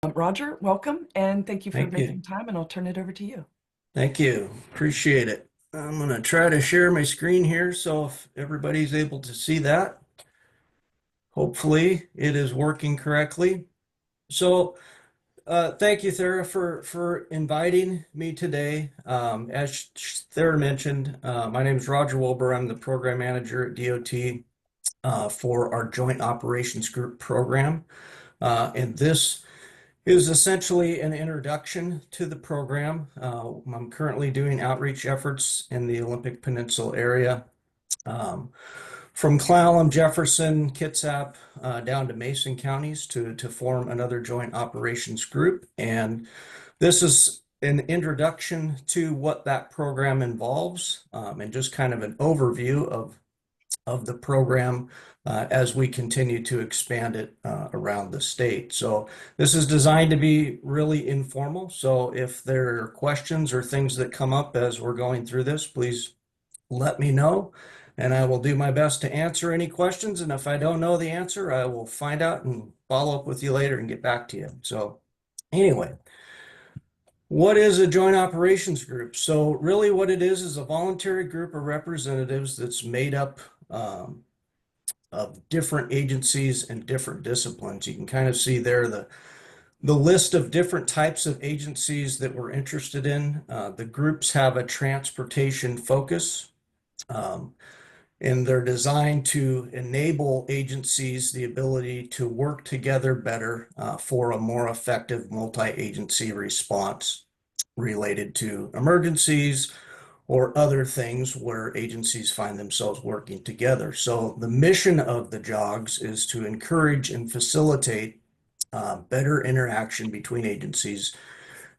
Roger, welcome, and thank you for Thank making you. time, and I'll turn it over to you. Thank you. Appreciate it. I'm going to try to share my screen here so if everybody's able to see that, hopefully it is working correctly. So, thank you, Thera, for inviting me today. As Thera mentioned, my name is Roger Wilbur. I'm the program manager at DOT for our Joint Operations Group program. And this is essentially an introduction to the program. I'm currently doing outreach efforts in the Olympic Peninsula area, um, from Clallam, Jefferson, Kitsap, down to Mason counties to form another joint operations group. And this is an introduction to what that program involves, and just kind of an overview of the program as we continue to expand it around the state. So this is designed to be really informal. So if there are questions or things that come up as we're going through this, please let me know and I will do my best to answer any questions. And if I don't know the answer, I will find out and follow up with you later and get back to you. So anyway, what is a joint operations group? So really what it is a voluntary group of representatives that's made up of different agencies and different disciplines. You can kind of see there the list of different types of agencies that we're interested in. The groups have a transportation focus, um, and they're designed to enable agencies the ability to work together better for a more effective multi-agency response related to emergencies or other things where agencies find themselves working together. So the mission of the JOGs is to encourage and facilitate better interaction between agencies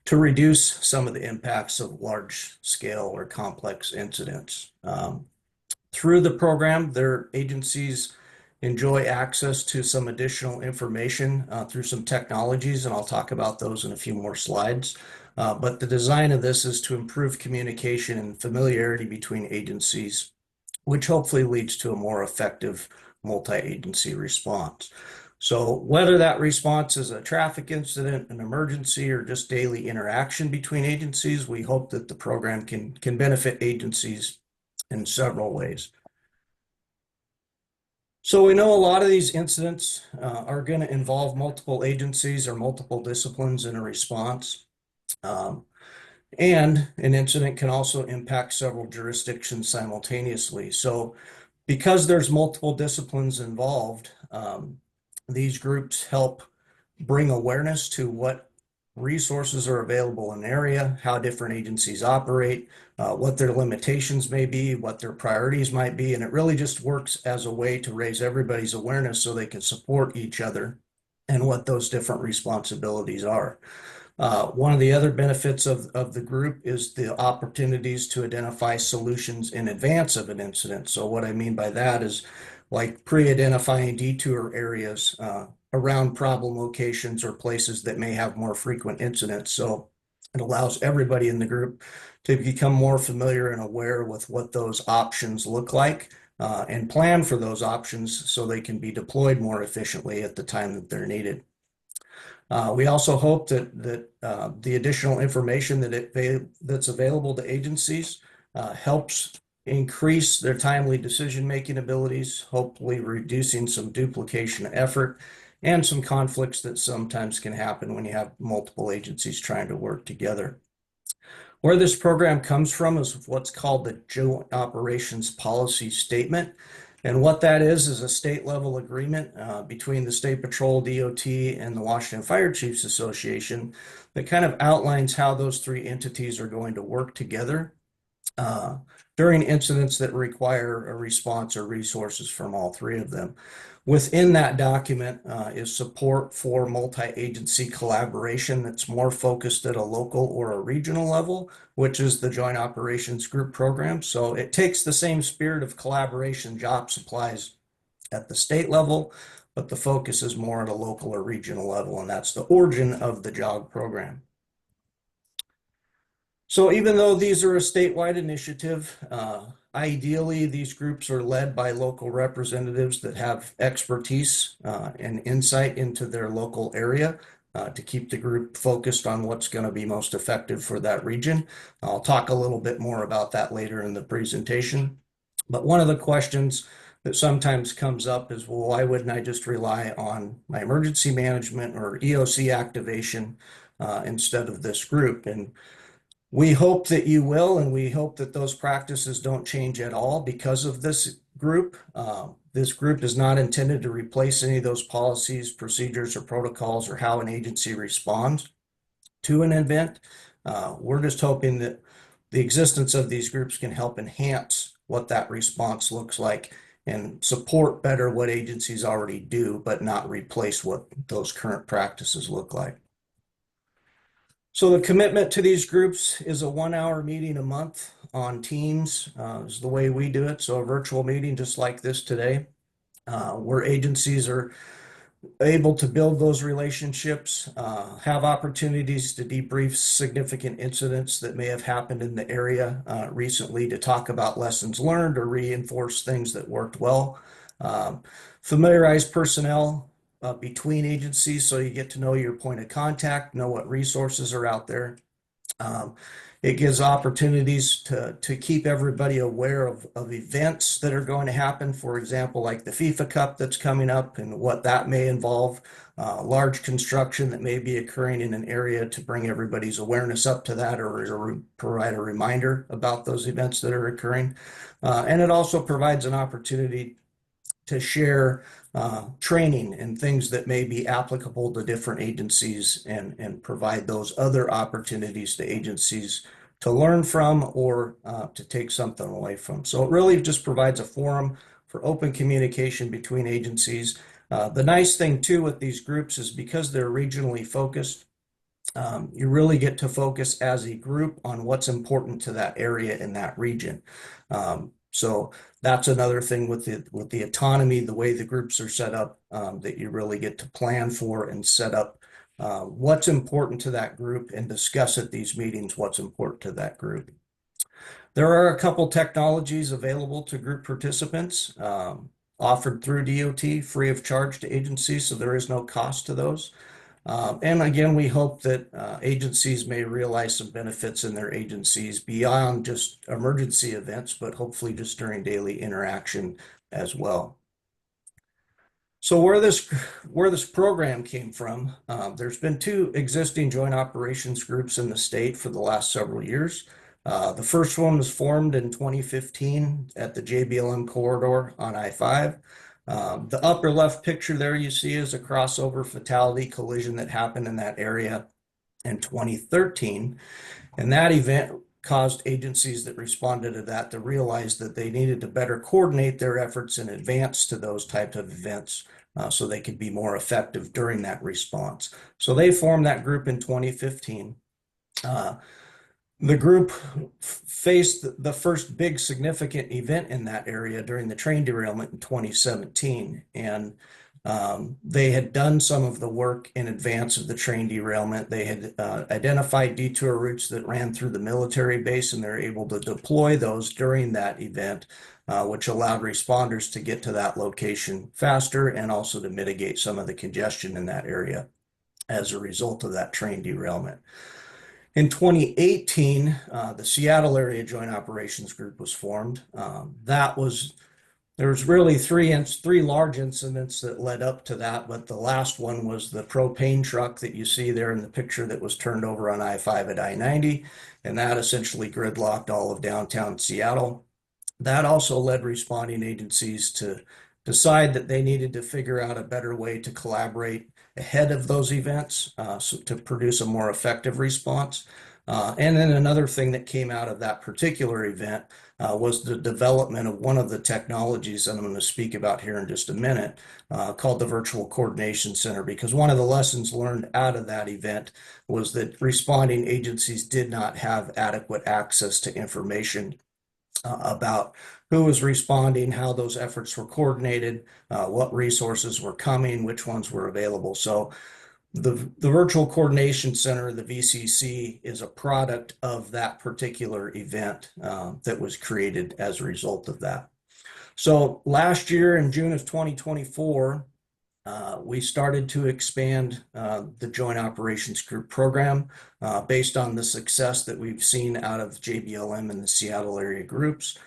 to reduce some of the impacts of large scale or complex incidents. Through the program, their agencies enjoy access to some additional information through some technologies, and I'll talk about those in a few more slides. But the design of this is to improve communication and familiarity between agencies, which hopefully leads to a more effective multi-agency response. So whether that response is a traffic incident, an emergency, or just daily interaction between agencies, we hope that the program can benefit agencies in several ways. So we know a lot of these incidents are going to involve multiple agencies or multiple disciplines in a response. Um, and an incident can also impact several jurisdictions simultaneously. So because there's multiple disciplines involved, these groups help bring awareness to what resources are available in an area, how different agencies operate, what their limitations may be, what their priorities might be. And it really just works as a way to raise everybody's awareness so they can support each other and what those different responsibilities are. One of the other benefits of the group is the opportunities to identify solutions in advance of an incident. So what I mean by that is like pre-identifying detour areas around problem locations or places that may have more frequent incidents. So it allows everybody in the group to become more familiar and aware with what those options look like and plan for those options so they can be deployed more efficiently at the time that they're needed. We also hope that the additional information that's available to agencies helps increase their timely decision-making abilities, hopefully reducing some duplication of effort and some conflicts that sometimes can happen when you have multiple agencies trying to work together. Where this program comes from is what's called the Joint Operations Policy Statement. And what that is a state level agreement between the State Patrol, DOT, and the Washington Fire Chiefs Association that kind of outlines how those three entities are going to work together during incidents that require a response or resources from all three of them. Within that document is support for multi-agency collaboration that's more focused at a local or a regional level, which is the Joint Operations Group program. So it takes the same spirit of collaboration job supplies at the state level, but the focus is more at a local or regional level, and that's the origin of the JOG program. So even though these are a statewide initiative, ideally these groups are led by local representatives that have expertise and insight into their local area. to keep the group focused on what's going to be most effective for that region. I'll talk a little bit more about that later in the presentation. But one of the questions that sometimes comes up is, well, why wouldn't I just rely on my emergency management or EOC activation instead of this group? And we hope that you will, and we hope that those practices don't change at all because of this group. This group is not intended to replace any of those policies, procedures, or protocols, or how an agency responds to an event. We're just hoping that the existence of these groups can help enhance what that response looks like and support better what agencies already do, but not replace what those current practices look like. So the commitment to these groups is a 1-hour meeting a month on Teams, is the way we do it. So a virtual meeting just like this today, where agencies are able to build those relationships, have opportunities to debrief significant incidents that may have happened in the area recently, to talk about lessons learned or reinforce things that worked well. Familiarize personnel between agencies so you get to know your point of contact, know what resources are out there. It gives opportunities to keep everybody aware of events that are going to happen. For example, like the FIFA Cup that's coming up and what that may involve, large construction that may be occurring in an area, to bring everybody's awareness up to that, or provide a reminder about those events that are occurring. And it also provides an opportunity to share training and things that may be applicable to different agencies, and provide those other opportunities to agencies to learn from, or to take something away from. So it really just provides a forum for open communication between agencies. The nice thing too with these groups is because they're regionally focused, you really get to focus as a group on what's important to that area in that region. So that's another thing with the autonomy, the way the groups are set up, that you really get to plan for and set up what's important to that group, and discuss at these meetings what's important to that group. There are a couple technologies available to group participants, offered through DOT, free of charge to agencies, so there is no cost to those. And again, we hope that agencies may realize some benefits in their agencies beyond just emergency events, but hopefully just during daily interaction as well. So where this program came from, there's been 2 existing joint operations groups in the state for the last several years. The first one was formed in 2015 at the JBLM corridor on I-5. The upper left picture there you see is a crossover fatality collision that happened in that area in 2013. And that event caused agencies that responded to that to realize that they needed to better coordinate their efforts in advance to those types of events, so they could be more effective during that response. So they formed that group in 2015. The group faced the first big significant event in that area during the train derailment in 2017. And they had done some of the work in advance of the train derailment. They had identified detour routes that ran through the military base, and they're able to deploy those during that event, which allowed responders to get to that location faster, and also to mitigate some of the congestion in that area as a result of that train derailment. In 2018, the Seattle Area Joint Operations Group was formed. There was really three large incidents that led up to that, but the last one was the propane truck that you see there in the picture that was turned over on I-5 at I-90, and that essentially gridlocked all of downtown Seattle. That also led responding agencies to decide that they needed to figure out a better way to collaborate ahead of those events, so to produce a more effective response. And then another thing that came out of that particular event was the development of one of the technologies that I'm going to speak about here in just a minute, called the Virtual Coordination Center, because one of the lessons learned out of that event was that responding agencies did not have adequate access to information about who was responding, how those efforts were coordinated, what resources were coming, which ones were available. So the Virtual Coordination Center, the VCC, is a product of that particular event that was created as a result of that. So last year in June of 2024, We started to expand the Joint Operations Group program based on the success that we've seen out of JBLM and the Seattle area groups,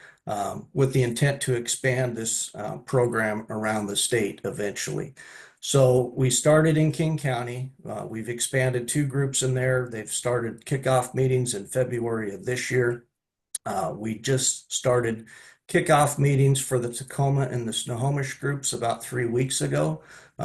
with the intent to expand this program around the state eventually. So we started in King County. We've expanded 2 groups in there. They've started kickoff meetings in February of this year. We just started kickoff meetings for the Tacoma and the Snohomish groups about 3 weeks ago.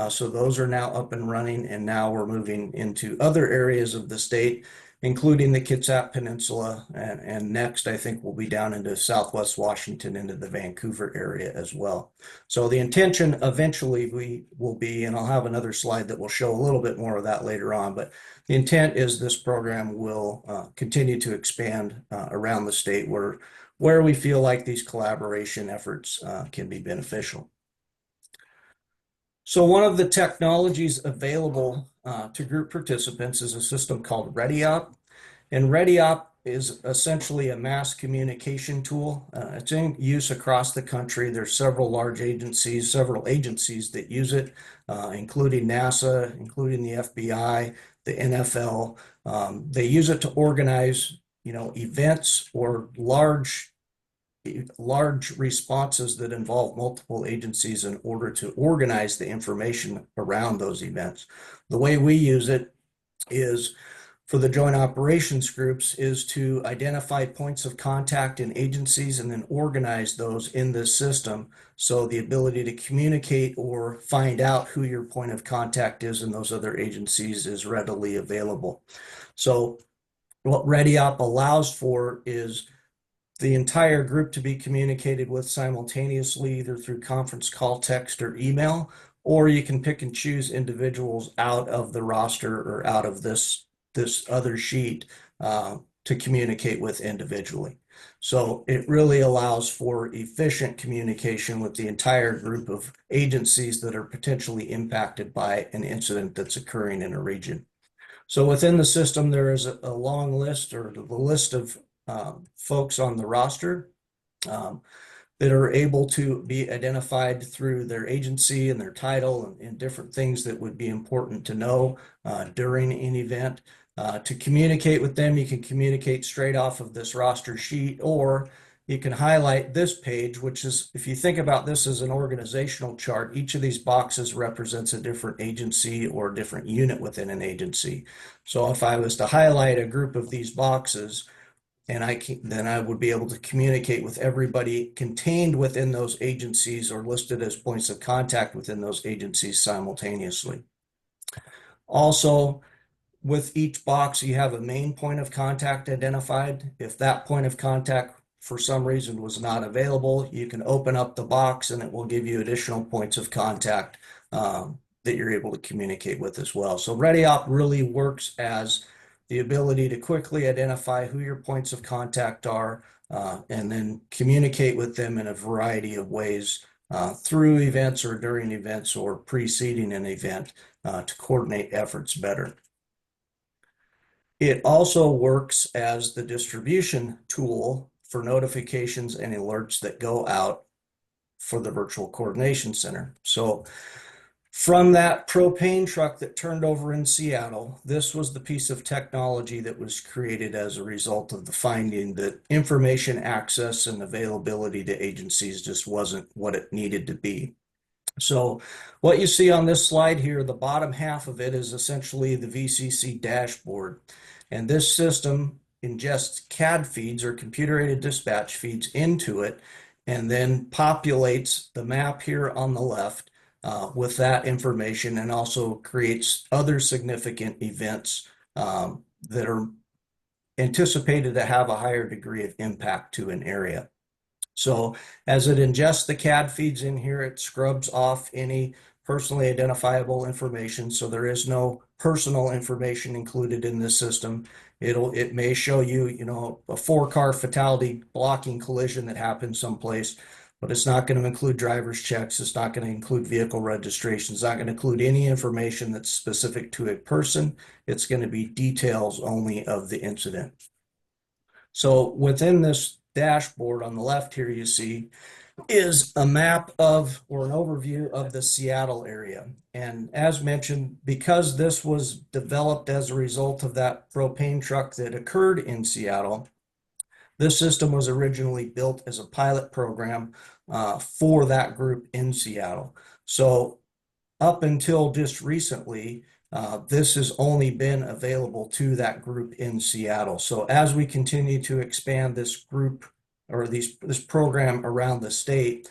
So those are now up and running, and now we're moving into other areas of the state, including the Kitsap Peninsula, and next I think we'll be down into Southwest Washington, into the Vancouver area as well. So the intention eventually we will be, and I'll have another slide that will show a little bit more of that later on, but the intent is this program will continue to expand around the state where we feel like these collaboration efforts can be beneficial. So one of the technologies available to group participants is a system called ReadyOp. And ReadyOp is essentially a mass communication tool. It's in use across the country. There's several agencies that use it, including NASA, including the FBI, the NFL. They use it to organize, events or large responses that involve multiple agencies in order to organize the information around those events. The way we use it is for the joint operations groups is to identify points of contact in agencies and then organize those in this system. So the ability to communicate or find out who your point of contact is in those other agencies is readily available. So what ReadyOp allows for is the entire group to be communicated with simultaneously, either through conference call, text, or email, or you can pick and choose individuals out of the roster or out of this other sheet to communicate with individually. So it really allows for efficient communication with the entire group of agencies that are potentially impacted by an incident that's occurring in a region. So within the system, there is a long list, or the list of folks on the roster that are able to be identified through their agency and their title and different things that would be important to know during an event. To communicate with them, you can communicate straight off of this roster sheet, or you can highlight this page, which is, if you think about this as an organizational chart, each of these boxes represents a different agency or different unit within an agency. So if I was to highlight a group of these boxes, and then I would be able to communicate with everybody contained within those agencies or listed as points of contact within those agencies simultaneously. Also, with each box, you have a main point of contact identified. If that point of contact for some reason was not available, you can open up the box and it will give you additional points of contact that you're able to communicate with as well. So ReadyOp really works as the ability to quickly identify who your points of contact are and then communicate with them in a variety of ways through events or during events or preceding an event to coordinate efforts better. It also works as the distribution tool for notifications and alerts that go out for the Virtual Coordination Center. So from that propane truck that turned over in Seattle, this was the piece of technology that was created as a result of the finding that information access and availability to agencies just wasn't what it needed to be. So what you see on this slide here, the bottom half of it is essentially the VCC dashboard. And this system ingests CAD feeds or computer-aided dispatch feeds into it, and then populates the map here on the left with that information, and also creates other significant events that are anticipated to have a higher degree of impact to an area. So as it ingests the CAD feeds in here, it scrubs off any personally identifiable information. So there is no personal information included in this system. It may show you, a 4-car fatality blocking collision that happened someplace, but it's not going to include driver's checks. It's not going to include vehicle registration. It's not going to include any information that's specific to a person. It's going to be details only of the incident. So within this dashboard on the left here, you see is a map of, or an overview of the Seattle area. And as mentioned, because this was developed as a result of that propane truck that occurred in Seattle, this system was originally built as a pilot program for that group in Seattle. So up until just recently, this has only been available to that group in Seattle. So as we continue to expand this group or this program around the state,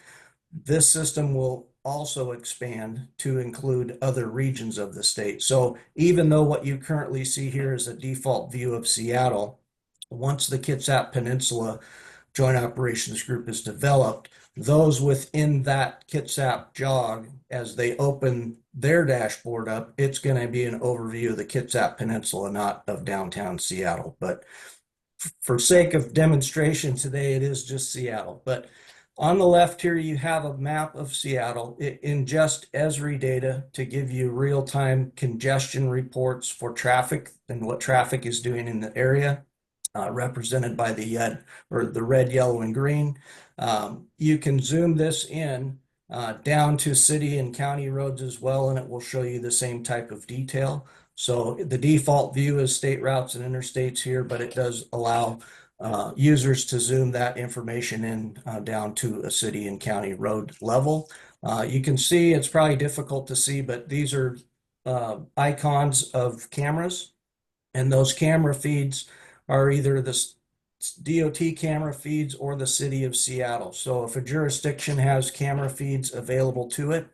this system will also expand to include other regions of the state. So even though what you currently see here is a default view of Seattle, once the Kitsap Peninsula Joint Operations Group is developed, those within that Kitsap jog, as they open their dashboard up, it's going to be an overview of the Kitsap Peninsula, not of downtown Seattle. But for sake of demonstration today, it is just Seattle. But on the left here, you have a map of Seattle. It ingests Esri data to give you real-time congestion reports for traffic and what traffic is doing in the area, represented by the red, yellow, and green. You can zoom this in down to city and county roads as well, and it will show you the same type of detail. So the default view is state routes and interstates here, but it does allow users to zoom that information in down to a city and county road level. You can see, it's probably difficult to see, but these are icons of cameras, and those camera feeds are either the DOT camera feeds or the city of Seattle. So if a jurisdiction has camera feeds available to it,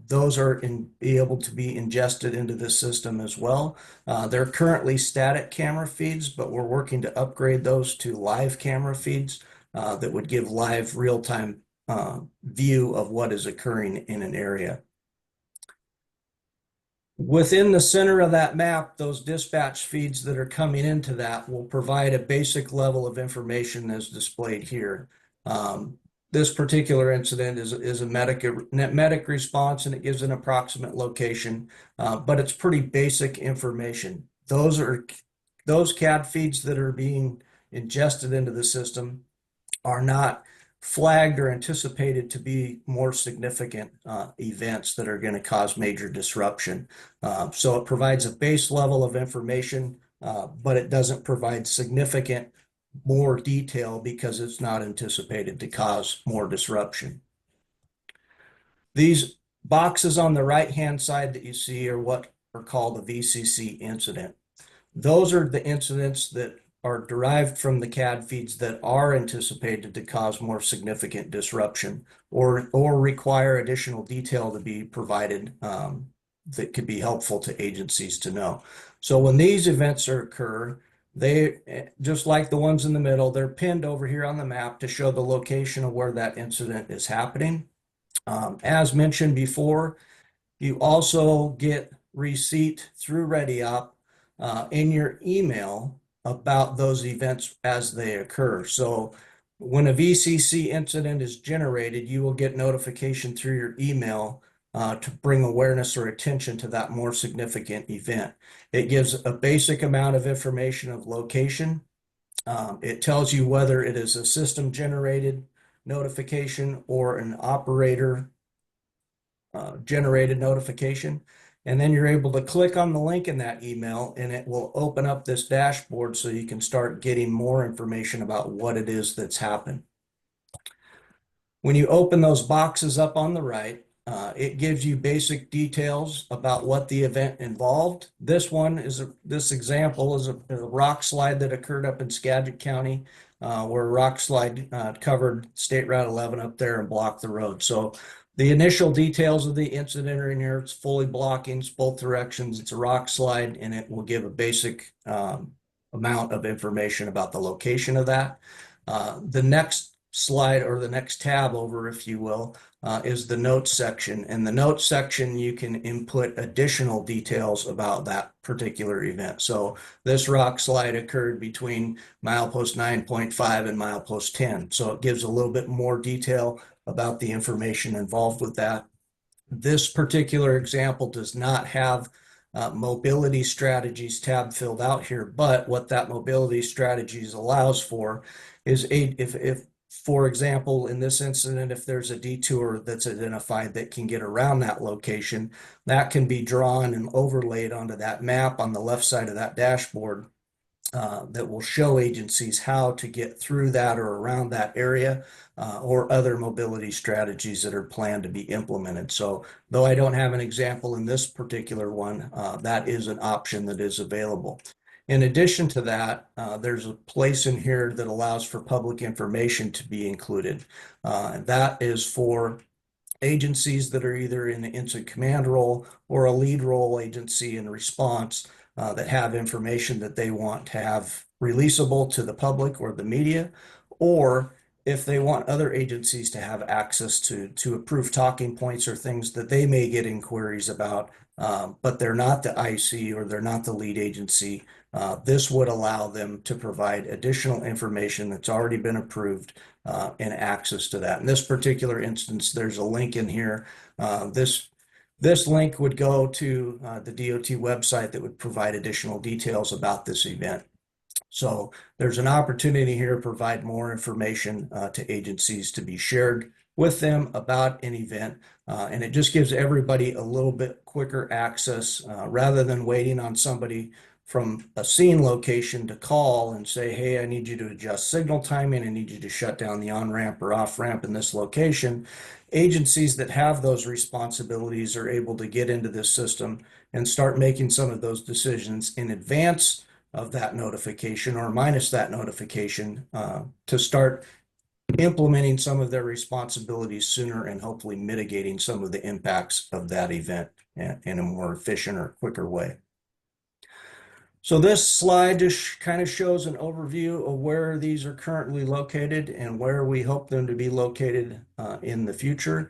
those are be able to be ingested into this system as well. They're currently static camera feeds, but we're working to upgrade those to live camera feeds that would give live real-time view of what is occurring in an area. Within the center of that map, those dispatch feeds that are coming into that will provide a basic level of information as displayed here. This particular incident is a medic response, and it gives an approximate location, but it's pretty basic information. Those CAD feeds that are being ingested into the system are not flagged or anticipated to be more significant events that are going to cause major disruption. So it provides a base level of information, but it doesn't provide significant more detail because it's not anticipated to cause more disruption. These boxes on the right-hand side that you see are what are called the VCC incident. Those are the incidents that are derived from the CAD feeds that are anticipated to cause more significant disruption or require additional detail to be provided that could be helpful to agencies to know. So when these events occur, they, just like the ones in the middle, they're pinned over here on the map to show the location of where that incident is happening. As mentioned before, you also get receipt through ReadyOp in your email about those events as they occur. So when a VCC incident is generated, you will get notification through your email to bring awareness or attention to that more significant event. It gives a basic amount of information of location. It tells you whether it is a system generated notification or an operator generated notification. And then you're able to click on the link in that email and it will open up this dashboard so you can start getting more information about what it is that's happened. When you open those boxes up on the right, it gives you basic details about what the event involved. This example is a rock slide that occurred up in Skagit County, where a rock slide covered State Route 11 up there and blocked the road. So the initial details of the incident are in here. It's fully blocking, it's both directions. It's a rock slide, and it will give a basic amount of information about the location of that. The next slide, or the next tab over, if you will, is the notes section. In the notes section, you can input additional details about that particular event. So this rock slide occurred between milepost 9.5 and milepost 10. So it gives a little bit more detail about the information involved with that. This particular example does not have mobility strategies tab filled out here, but what that mobility strategies allows for is if For example, in this incident, if there's a detour that's identified that can get around that location, that can be drawn and overlaid onto that map on the left side of that dashboard that will show agencies how to get through that or around that area or other mobility strategies that are planned to be implemented. So though I don't have an example in this particular one, that is an option that is available. In addition to that, there's a place in here that allows for public information to be included. That is for agencies that are either in the incident command role or a lead role agency in response that have information that they want to have releasable to the public or the media, or if they want other agencies to have access to approved talking points or things that they may get inquiries about, but they're not the IC or they're not the lead agency. This would allow them to provide additional information that's already been approved and access to that. In this particular instance, there's a link in here. This link would go to the DOT website that would provide additional details about this event. So there's an opportunity here to provide more information to agencies to be shared with them about an event. And it just gives everybody a little bit quicker access rather than waiting on somebody from a scene location to call and say, hey, I need you to adjust signal timing. I need you to shut down the on-ramp or off-ramp in this location. Agencies that have those responsibilities are able to get into this system and start making some of those decisions in advance of that notification or minus that notification to start implementing some of their responsibilities sooner and hopefully mitigating some of the impacts of that event in a more efficient or quicker way. So this slide just kind of shows an overview of where these are currently located and where we hope them to be located in the future.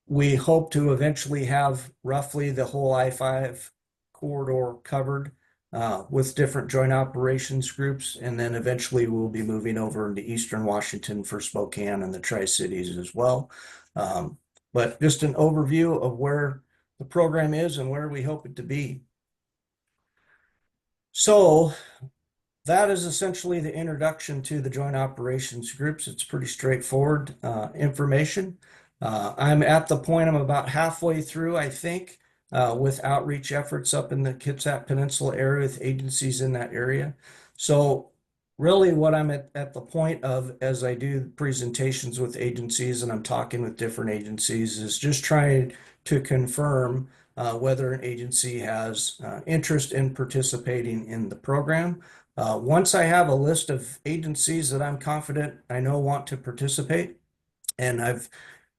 We hope to eventually have roughly the whole I-5 corridor covered with different joint operations groups, and then eventually we'll be moving over into Eastern Washington for Spokane and the Tri-Cities as well. But just an overview of where the program is and where we hope it to be. So that is essentially the introduction to the joint operations groups. It's pretty straightforward information. I'm at the point I'm about halfway through, I think, with outreach efforts up in the Kitsap Peninsula area with agencies in that area. So really what I'm at the point of as I do presentations with agencies and I'm talking with different agencies is just trying to confirm whether an agency has interest in participating in the program. Once I have a list of agencies that I'm confident I know want to participate, and I've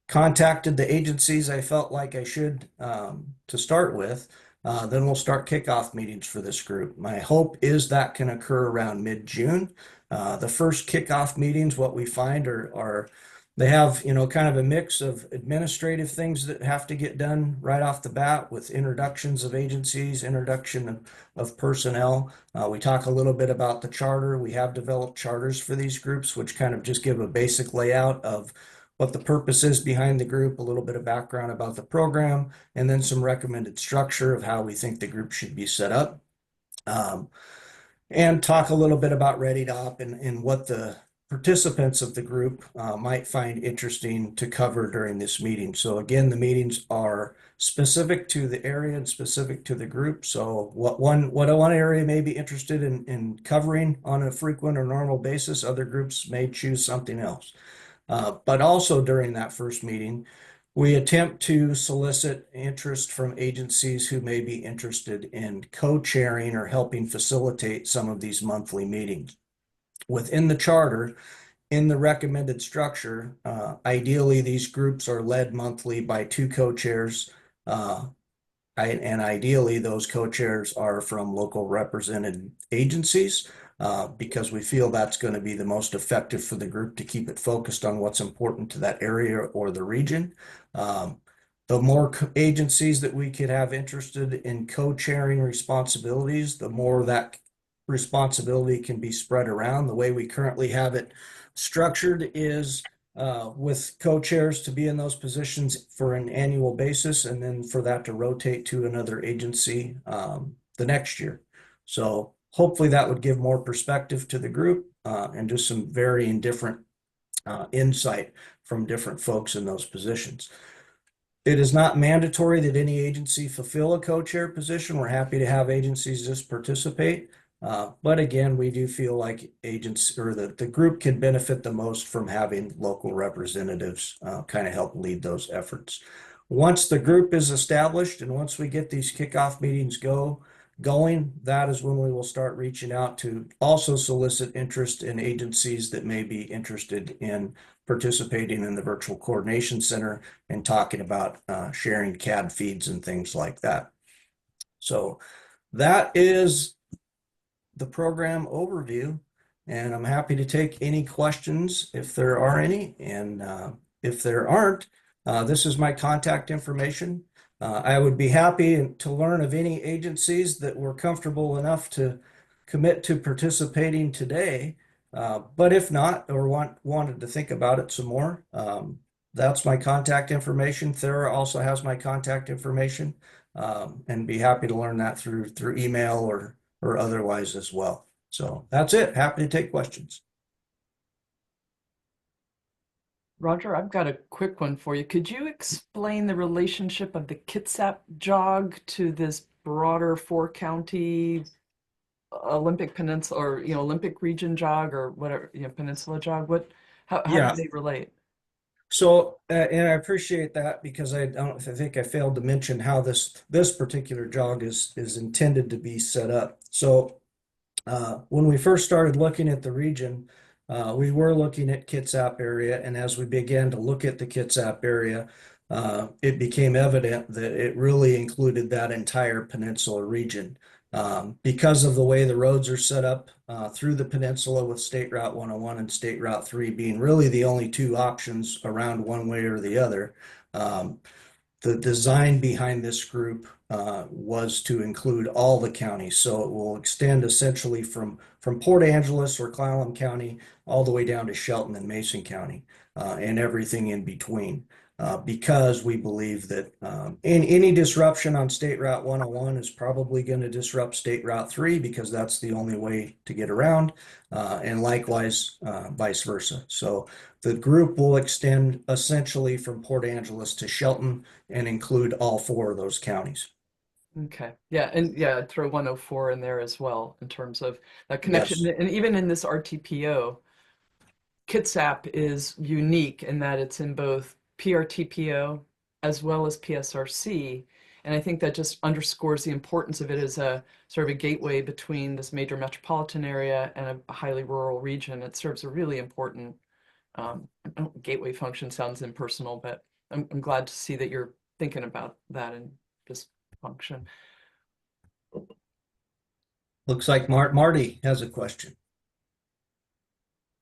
contacted the agencies I felt like I should to start with, then we'll start kickoff meetings for this group. My hope is that can occur around mid-June. The first kickoff meetings, what we find are they have, kind of a mix of administrative things that have to get done right off the bat with introductions of agencies, introduction of personnel. We talk a little bit about the charter. We have developed charters for these groups, which kind of just give a basic layout of what the purpose is behind the group, a little bit of background about the program, and then some recommended structure of how we think the group should be set up. And talk a little bit about ReadyTop and what the participants of the group might find interesting to cover during this meeting. So again, the meetings are specific to the area and specific to the group. So what one area may be interested in covering on a frequent or normal basis, other groups may choose something else. But also during that first meeting, we attempt to solicit interest from agencies who may be interested in co-chairing or helping facilitate some of these monthly meetings. Within the charter, in the recommended structure, ideally these groups are led monthly by 2 co-chairs, and ideally those co-chairs are from local represented agencies because we feel that's going to be the most effective for the group to keep it focused on what's important to that area or the region. The more agencies that we could have interested in co-chairing responsibilities, the more that responsibility can be spread around. The way we currently have it structured is with co-chairs to be in those positions for an annual basis, and then for that to rotate to another agency the next year. So hopefully that would give more perspective to the group and just some varying different insight from different folks in those positions. It is not mandatory that any agency fulfill a co-chair position. We're happy to have agencies just participate. But again, we do feel like agents or the group can benefit the most from having local representatives kind of help lead those efforts. Once the group is established and once we get these kickoff meetings going, that is when we will start reaching out to also solicit interest in agencies that may be interested in participating in the virtual coordination center and talking about sharing CAD feeds and things like that. So that is the program overview, and I'm happy to take any questions if there are any, and if there aren't, this is my contact information. I would be happy to learn of any agencies that were comfortable enough to commit to participating today, but if not, or wanted to think about it some more, that's my contact information. Thera also has my contact information, and be happy to learn that through email or otherwise as well. So that's it. Happy to take questions. Roger, I've got a quick one for you. Could you explain the relationship of the Kitsap jog to this broader four-county Olympic Peninsula or Olympic region jog or whatever, peninsula jog? How Yeah. do they relate? So, and I appreciate that because I think I failed to mention how this particular jog is intended to be set up. So, when we first started looking at the region, we were looking at Kitsap area, and as we began to look at the Kitsap area, it became evident that it really included that entire peninsula region. Because of the way the roads are set up through the peninsula with State Route 101 and State Route 3 being really the only two options around one way or the other, the design behind this group was to include all the counties. So it will extend essentially from Port Angeles or Clallam County all the way down to Shelton and Mason County and everything in between. Because we believe that any disruption on State Route 101 is probably going to disrupt State Route 3 because that's the only way to get around, and likewise vice versa. So the group will extend essentially from Port Angeles to Shelton and include all four of those counties. Okay. Yeah, and yeah, I'd throw 104 in there as well in terms of that connection. Yes. And even in this RTPO, Kitsap is unique in that it's in both PRTPO as well as PSRC. And I think that just underscores the importance of it as a sort of a gateway between this major metropolitan area and a highly rural region. It serves a really important gateway function. Sounds impersonal, but I'm glad to see that you're thinking about that in this function. Looks like Marty has a question.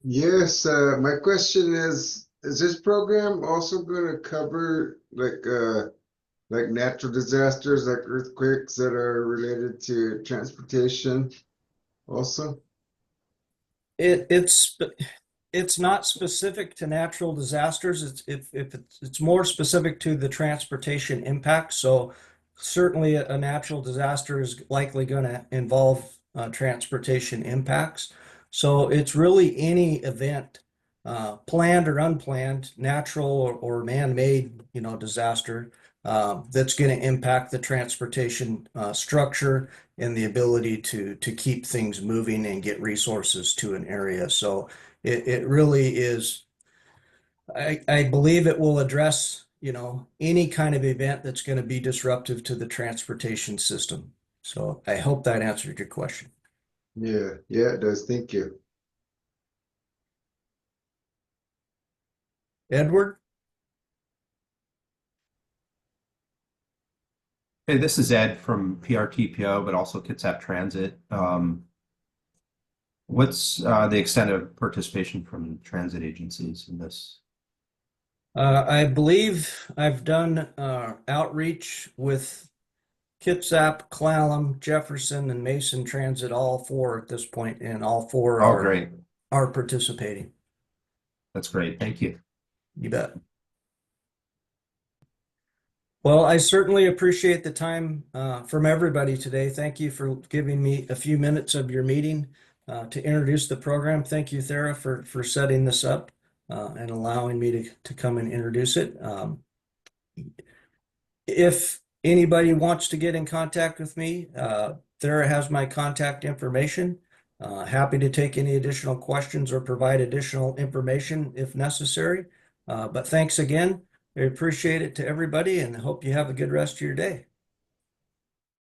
Yes, my question is this program also going to cover like natural disasters like earthquakes that are related to transportation also? It's not specific to natural disasters. It's more specific to the transportation impact. So certainly a natural disaster is likely going to involve transportation impacts. So it's really any event, planned or unplanned, natural or man-made, disaster that's going to impact the transportation structure and the ability to keep things moving and get resources to an area. So it really is, I believe it will address, any kind of event that's going to be disruptive to the transportation system. So I hope that answered your question. Yeah, it does. Thank you. Edward? Hey, this is Ed from PRTPO, but also Kitsap Transit. What's the extent of participation from transit agencies in this? I believe I've done outreach with Kitsap, Clallam, Jefferson, and Mason Transit, all four at this point, and all four Oh, great. are participating. That's great. Thank you. You bet. Well, I certainly appreciate the time from everybody today. Thank you for giving me a few minutes of your meeting to introduce the program. Thank you, Thera, for setting this up and allowing me to come and introduce it. If anybody wants to get in contact with me, Thera has my contact information. Happy to take any additional questions or provide additional information if necessary. But thanks again. I appreciate it to everybody and hope you have a good rest of your day.